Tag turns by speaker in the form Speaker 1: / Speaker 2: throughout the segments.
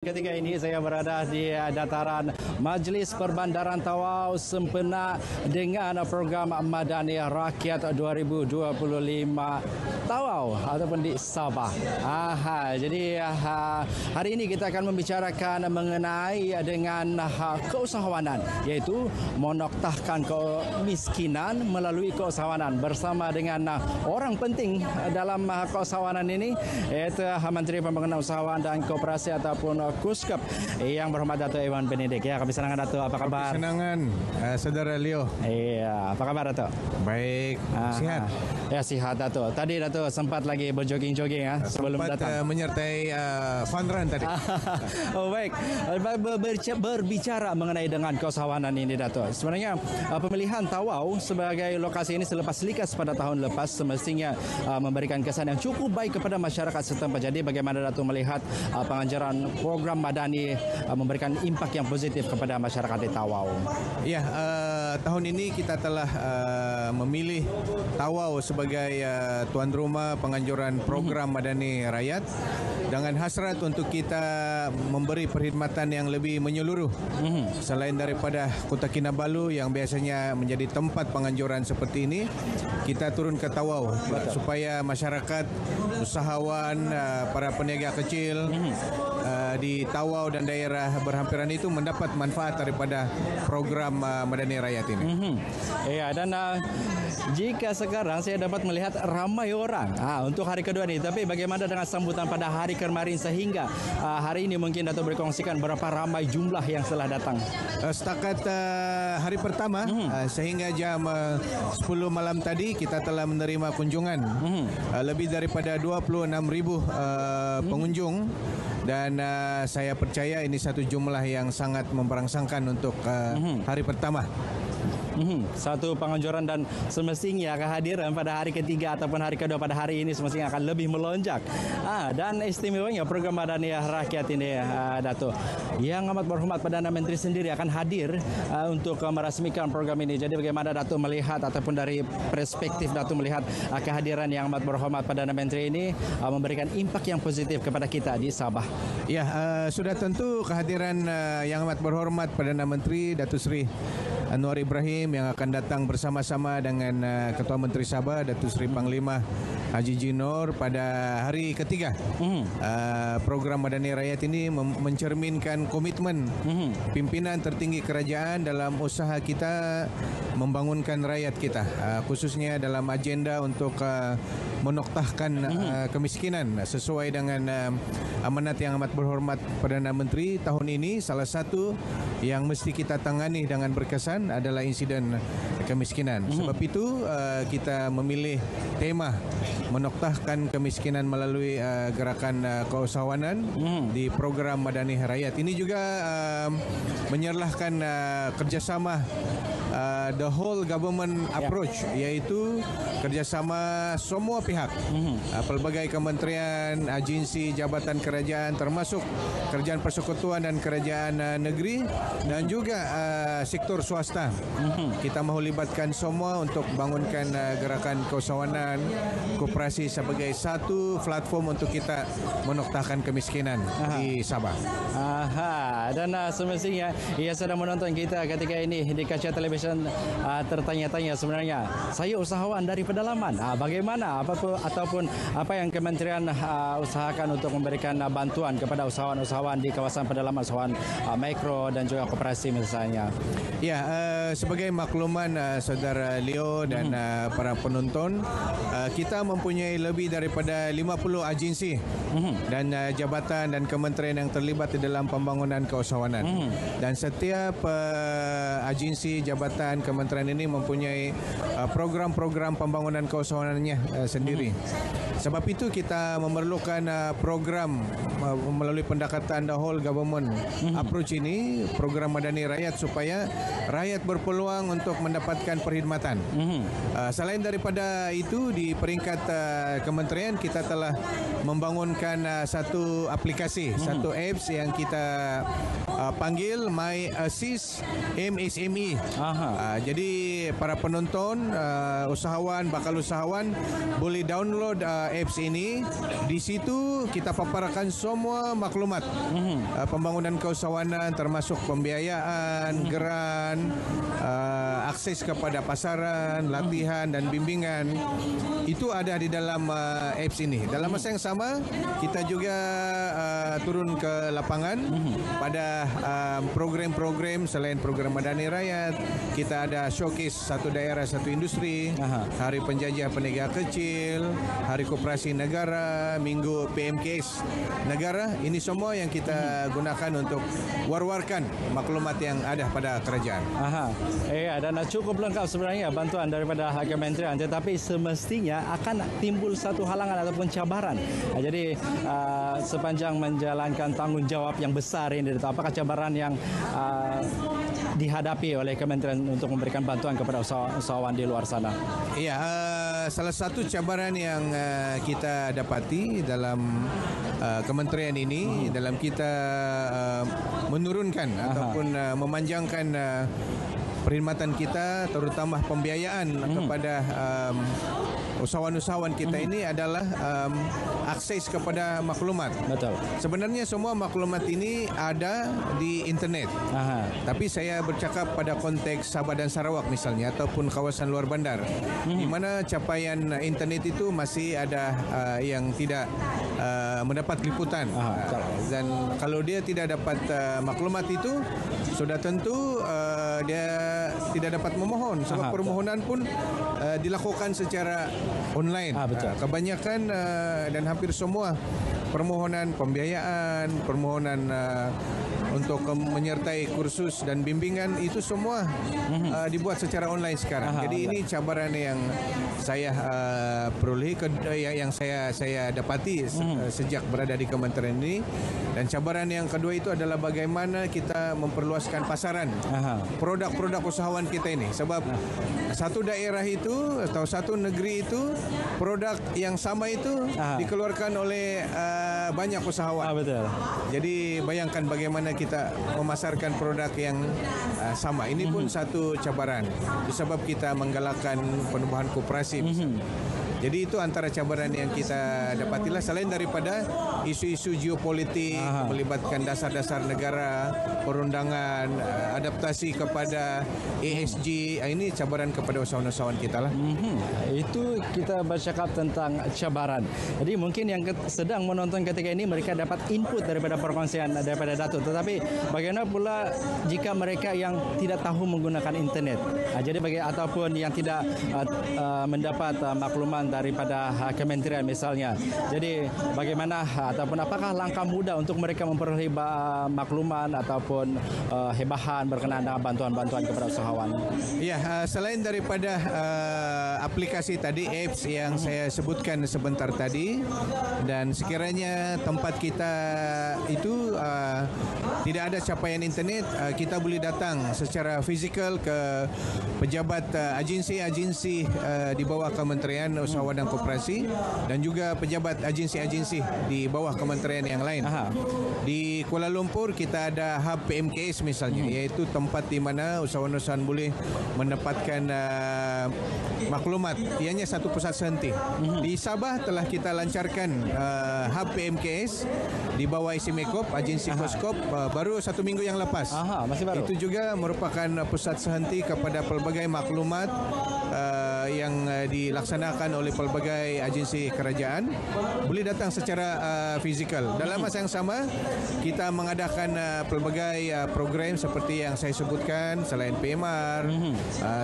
Speaker 1: Ketika ini saya berada di dataran Majlis Perbandaran Tawau sempena dengan program Madani Rakyat 2025 Tawau ataupun di Sabah. Jadi hari ini kita akan membicarakan mengenai dengan keusahawanan, iaitu menoktahkan kemiskinan melalui keusahawanan bersama dengan orang penting dalam keusahawanan ini, iaitu Menteri Pembangunan Usahawan dan Koperasi ataupun KUSKEP yang berhormat Dato' Iwan Benedik. Ya, kami senangan Dato', apa kabar?
Speaker 2: Senangan, Saudara Leo.
Speaker 1: Iya, apa kabar Dato'?
Speaker 2: Baik, sehat.
Speaker 1: Ya, sehat Dato'. Tadi Dato' sempat lagi berjogging-jogging ya sebelum datang.
Speaker 2: Menyertai fun run tadi.
Speaker 1: Oh, baik. Berbicara mengenai dengan keusahawanan ini Dato'. Sebenarnya pemilihan Tawau sebagai lokasi ini selepas likas pada tahun lepas semestinya memberikan kesan yang cukup baik kepada masyarakat setempat. Jadi bagaimana Dato' melihat penganjuran program Madani memberikan impak yang positif kepada masyarakat di Tawau?
Speaker 2: Ya, tahun ini kita telah memilih Tawau sebagai tuan rumah penganjuran program Madani Rakyat dengan hasrat untuk kita memberi perkhidmatan yang lebih menyeluruh. Selain daripada Kota Kinabalu yang biasanya menjadi tempat penganjuran seperti ini, kita turun ke Tawau supaya masyarakat, usahawan, para peniaga kecil di Tawau dan daerah berhampiran itu mendapat manfaat daripada program Madani Rakyat ini.
Speaker 1: Ya, dan jika sekarang saya dapat melihat ramai orang untuk hari kedua ini, tapi bagaimana dengan sambutan pada hari kemarin sehingga hari ini mungkin Dato' berkongsikan berapa ramai jumlah yang telah datang?
Speaker 2: Setakat hari pertama sehingga jam 10 malam tadi kita telah menerima kunjungan lebih daripada 26,000 pengunjung. Dan saya percaya ini satu jumlah yang sangat memberangsangkan untuk hari pertama.
Speaker 1: Satu penganjuran dan semestinya kehadiran pada hari ketiga ataupun hari kedua pada hari ini semestinya akan lebih melonjak. Dan istimewanya program Madani Rakyat ini Dato', yang amat berhormat Perdana Menteri sendiri akan hadir untuk merasmikan program ini. Jadi bagaimana Dato' melihat ataupun dari perspektif Dato' melihat kehadiran yang amat berhormat Perdana Menteri ini memberikan impak yang positif kepada kita di Sabah?
Speaker 2: Ya, sudah tentu kehadiran yang amat berhormat Perdana Menteri Datuk Seri Anwar Ibrahim yang akan datang bersama-sama dengan Ketua Menteri Sabah Datuk Seri Panglima Haji Jinor pada hari ketiga. Program Madani Rakyat ini mencerminkan komitmen pimpinan tertinggi kerajaan dalam usaha kita membangunkan rakyat kita, khususnya dalam agenda untuk menoktahkan kemiskinan sesuai dengan amanat yang amat berhormat Perdana Menteri. Tahun ini salah satu yang mesti kita tangani dengan berkesan adalah insiden kemiskinan. Sebab itu kita memilih tema menoktahkan kemiskinan melalui gerakan keusahawanan di program Madani Rakyat. Ini juga menyerlahkan kerjasama the whole government approach, iaitu kerjasama semua pihak, pelbagai kementerian, agensi, jabatan kerajaan, termasuk kerajaan persekutuan dan kerajaan negeri dan juga sektor swasta. Kita mahu libatkan semua untuk bangunkan gerakan keusahawanan koperasi sebagai satu platform untuk kita menoktahkan kemiskinan di Sabah.
Speaker 1: Dan semestinya ia sedang menonton kita ketika ini di kaca televisyen tertanya-tanya sebenarnya saya usahawan dari pedalaman, bagaimana ataupun apa yang kementerian usahakan untuk memberikan bantuan kepada usahawan-usahawan di kawasan pedalaman, usahawan mikro dan juga koperasi misalnya.
Speaker 2: Ya, sebagai makluman Saudara Leo dan para penonton, kita mempunyai lebih daripada 50 agensi dan jabatan dan kementerian yang terlibat di dalam pembangunan keusahawanan. Dan setiap agensi, jabatan, kementerian ini mempunyai program-program pembangunan keusahawanannya sendiri. Sebab itu kita memerlukan program melalui pendekatan the whole government approach ini, program Madani Rakyat, supaya rakyat berpeluang untuk mendapatkan perkhidmatan. Selain daripada itu, di peringkat kementerian kita telah membangunkan satu aplikasi, satu apps yang kita panggil My Assist MSME. Jadi para penonton, usahawan, bakal usahawan boleh download apps ini, di situ kita paparkan semua maklumat pembangunan keusahawanan termasuk pembiayaan, geran, akses kepada pasaran, latihan dan bimbingan. Itu ada di dalam apps ini. Dalam masa yang sama, kita juga turun ke lapangan pada program-program selain program Madani Rakyat. Kita ada showcase satu daerah satu industri, Hari Penjajah Peniaga Kecil, Hari Koperasi Negara, Minggu PMKS Negara. Ini semua yang kita gunakan untuk war-warkan maklumat yang ada pada kerajaan.
Speaker 1: Dan cukup lengkap sebenarnya bantuan daripada kementerian, tetapi semestinya akan timbul satu halangan ataupun cabaran. Jadi sepanjang menjalankan tanggungjawab yang besar ini, apakah cabaran yang dihadapi oleh kementerian untuk memberikan bantuan kepada usahawan di luar sana?
Speaker 2: Iya, salah satu cabaran yang kita dapati dalam kementerian ini, dalam kita menurunkan ataupun memanjangkan perkhidmatan kita, terutama pembiayaan kepada usahawan-usahawan kita ini adalah akses kepada maklumat.
Speaker 1: Betul.
Speaker 2: Sebenarnya semua maklumat ini ada di internet. Tapi saya bercakap pada konteks Sabah dan Sarawak misalnya, ataupun kawasan luar bandar, di mana capaian internet itu masih ada yang tidak mendapat liputan. Dan kalau dia tidak dapat maklumat itu, sudah tentu dia tidak dapat memohon, sebab permohonan pun dilakukan secara online. Kebanyakan dan hampir semua permohonan pembiayaan, permohonan untuk menyertai kursus dan bimbingan itu semua dibuat secara online sekarang. Jadi ini cabaran yang saya peroleh, yang saya dapati sejak berada di kementerian ini. Dan cabaran yang kedua itu adalah bagaimana kita memperluaskan pasaran produk-produk usahawan kita ini. Sebab satu daerah itu atau satu negeri itu, produk yang sama itu dikeluarkan oleh banyak usahawan.
Speaker 1: Betul.
Speaker 2: Jadi bayangkan bagaimana kita memasarkan produk yang sama. Ini pun satu cabaran. Sebab kita menggalakkan penubuhan koperasi. Jadi itu antara cabaran yang kita dapatilah, selain daripada isu-isu geopolitik melibatkan dasar-dasar negara, perundangan, adaptasi kepada ESG. Ini cabaran kepada usahawan-usahawan kita lah.
Speaker 1: Itu kita bercakap tentang cabaran. Jadi mungkin yang sedang menonton ketika ini, mereka dapat input daripada perkongsian daripada Datuk. Tetapi bagaimana pula jika mereka yang tidak tahu menggunakan internet? Jadi ataupun yang tidak mendapat makluman daripada kementerian misalnya. Jadi bagaimana ataupun apakah langkah mudah untuk mereka memperoleh makluman ataupun hebahan berkenaan dengan bantuan-bantuan kepada usahawan?
Speaker 2: Ya, selain daripada aplikasi tadi, apps yang saya sebutkan sebentar tadi, dan sekiranya tempat kita itu tidak ada capaian internet, kita boleh datang secara fizikal ke pejabat agensi-agensi di bawah Kementerian Usahawan dan Koperasi, dan juga pejabat agensi-agensi di bawah kementerian yang lain. Di Kuala Lumpur kita ada hub PMKS misalnya, iaitu tempat di mana usahawan-usahawan boleh mendapatkan maklumat. Ianya satu pusat sehenti. Di Sabah telah kita lancarkan hub PMKS di bawah Isimekop, agensi Koskop, baru 1 minggu yang lepas.
Speaker 1: Masih baru.
Speaker 2: Itu juga merupakan pusat sehenti kepada pelbagai maklumat yang dilaksanakan oleh pelbagai agensi kerajaan. Boleh datang secara fizikal. Dalam masa yang sama, kita mengadakan pelbagai program seperti yang saya sebutkan, selain PMR,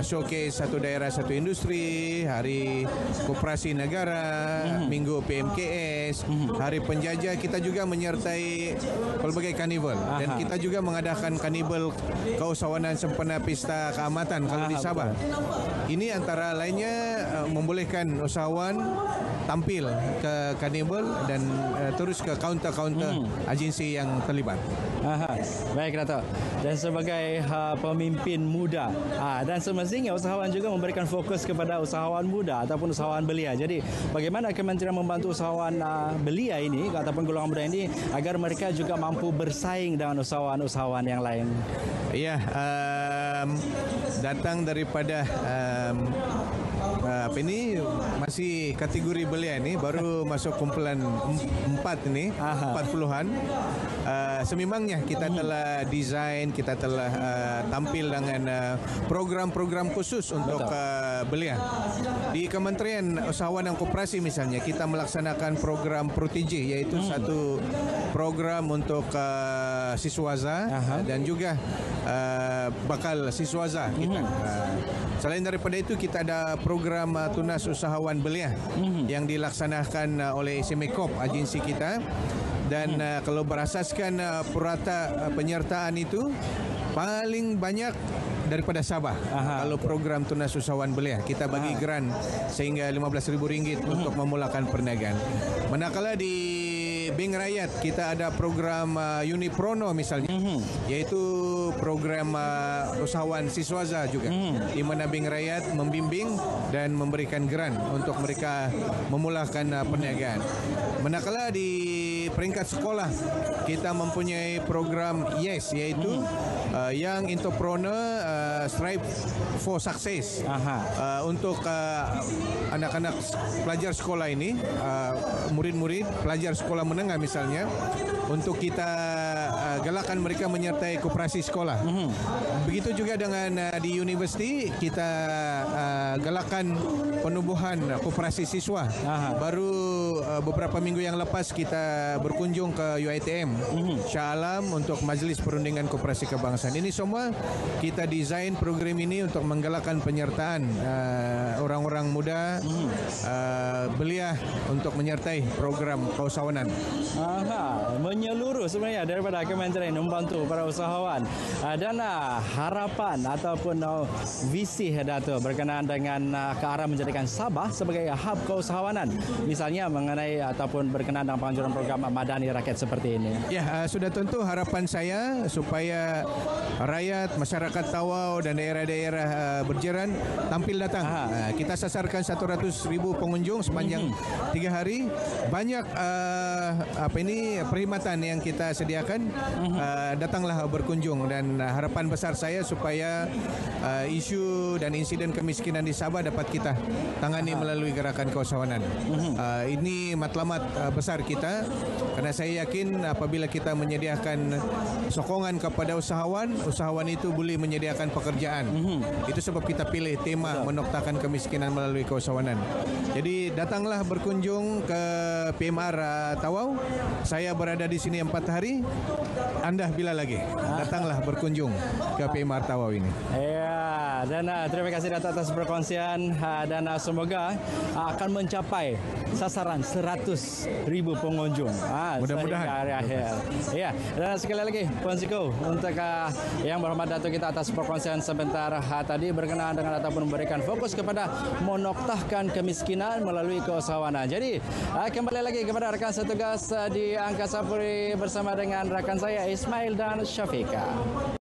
Speaker 2: showcase satu daerah satu industri, Hari Koperasi Negara, Minggu PMKS, Hari Penjajah. Kita juga menyertai pelbagai karnival, dan kita juga mengadakan karnival keusahawanan sempena Pesta Keamatan kalau di Sabah. Ini antara lainnya membolehkan usahawan tampil ke karnival dan terus ke kaunter-kaunter agensi yang terlibat.
Speaker 1: Baik, Dato'. Dan sebagai pemimpin muda, dan semestinya usahawan juga memberikan fokus kepada usahawan muda ataupun usahawan belia. Jadi bagaimana kementerian membantu usahawan belia ini ataupun golongan muda ini agar mereka juga mampu bersaing dengan usahawan-usahawan yang lain?
Speaker 2: Ya, datang daripada apa ini masih kategori belia ini baru masuk kumpulan 4 ini 40-an. Sememangnya kita telah desain, kita telah tampil dengan program-program khusus untuk belia. Di Kementerian Usahawan dan Koperasi misalnya kita melaksanakan program Protege, iaitu satu program untuk siswaza dan juga bakal siswaza kita. Selain daripada itu kita ada program Tunas Usahawan Belia yang dilaksanakan oleh SMA Corp, agensi kita. Dan kalau berasaskan purata penyertaan itu paling banyak daripada Sabah. Kalau program Tunas Usahawan Belia kita bagi grant sehingga RM15,000 untuk memulakan perniagaan. Manakala di Bank Rakyat kita ada program Uniprono misalnya, iaitu program usahawan siswaza juga, di mana Bank Rakyat membimbing dan memberikan grant untuk mereka memulakan perniagaan. Manakala di peringkat sekolah kita mempunyai program YES, iaitu Young Entrepreneur Strive for Success, untuk anak-anak pelajar sekolah ini, murid-murid pelajar sekolah menengah misalnya, untuk kita galakkan mereka menyertai koperasi sekolah. Begitu juga dengan di universiti kita galakkan penubuhan koperasi siswa. Baru beberapa minggu yang lepas kita berkunjung ke UiTM Shah Alam untuk Majlis Perundingan Koperasi Kebangsaan. Ini semua kita desain program ini untuk menggalakkan penyertaan orang-orang muda belia untuk menyertai program keusahawanan.
Speaker 1: Menyeluruh sebenarnya daripada Kementerian membantu para usahawan dan harapan ataupun visi Dato' berkenaan dengan ke arah menjadikan Sabah sebagai hub keusahawanan, misalnya mengenai ataupun berkenaan dengan penganjuran program Madani Rakyat seperti ini.
Speaker 2: Ya, sudah tentu harapan saya supaya rakyat, masyarakat Tawau dan daerah-daerah berjiran tampil datang. Kita sasarkan 100,000 pengunjung sepanjang 3 hari. Banyak perkhidmatan yang kita sediakan. Datanglah berkunjung, dan harapan besar saya supaya isu dan insiden kemiskinan di Sabah dapat kita tangani melalui gerakan keusahawanan. Ini matlamat besar kita, karena saya yakin apabila kita menyediakan sokongan kepada usahawan itu boleh menyediakan pekerjaan. Itu sebab kita pilih tema menoktakan kemiskinan melalui keusahawanan. Jadi datanglah berkunjung ke PMR Tawau. Saya berada di sini 4 hari. Anda bila lagi datanglah berkunjung ke PMR Tawau ini.
Speaker 1: Ya, dan terima kasih Dato' atas perkongsian, dan semoga akan mencapai sasaran 100,000 pengunjung.
Speaker 2: Mudah-mudahan.
Speaker 1: Hari akhir. Ya, dan sekali lagi Puan Siko untuk yang berhormat Dato' kita atas perkongsian sebentar tadi berkenaan dengan ataupun memberikan fokus kepada menoktahkan kemiskinan melalui keusahawanan. Jadi kembali lagi kepada rekan setugas di Angkasa Puri bersama dengan rakan saya Ismail dan Syafiqah.